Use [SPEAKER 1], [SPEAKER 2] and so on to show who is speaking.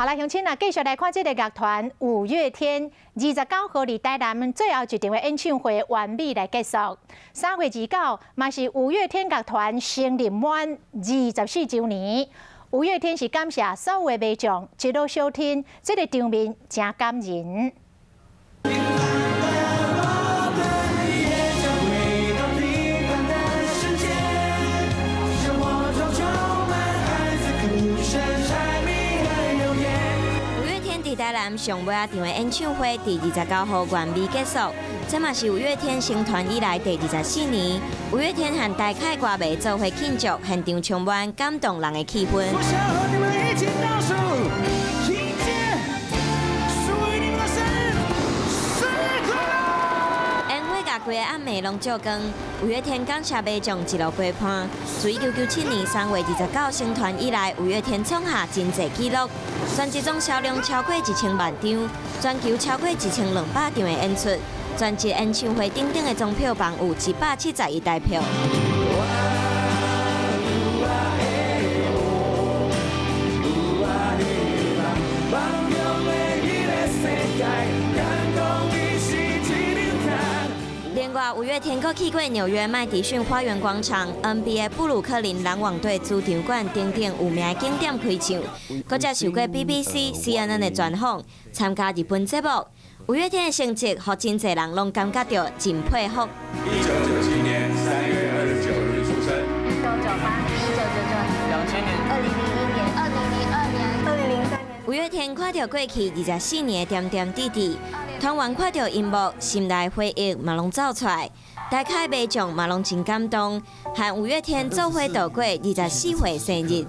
[SPEAKER 1] 好啦，乡亲啊，继续来看这个乐团五月天29号伫台南最后一场的演唱会完美来结束。3月29嘛是五月天乐团成立满24周年。五月天是感谢所有的迷众一路收听，这个场面真感人。
[SPEAKER 2] 台南上尾场的演唱会第29号完美结束，这嘛是五月天成团以来第24年。五月天和台凯歌迷做伙庆祝，现场充满感动人的气氛。我想和你们一起倒数，迎接属于你们的生日快乐！宴会甲规个暗暝拢照光，五月天感谢迷众一路陪伴。自1997年3月29成团以来，五月天创下真济纪录。 专辑总销量超过1000万张，全球超过1200场的演出，专辑演唱会顶顶的总票房有170亿台票。另外，五月天阁去过纽约麦迪逊花园广场、NBA 布鲁克林篮网队主场馆等等有名景点开唱，阁接受过 BBC、CNN 的专访，参加日本节目。五月天的成绩，让真侪人拢感觉到真佩服。
[SPEAKER 3] 1997年3月29日出生。
[SPEAKER 4] 1998、1999、2000年、2001年、2002年、2003年。
[SPEAKER 2] 五月天看到过去24年的点点滴滴。 团员看到荧幕，心内回忆嘛拢走出来，台凯迷众嘛拢真感动，和五月天做伙度过24岁生日。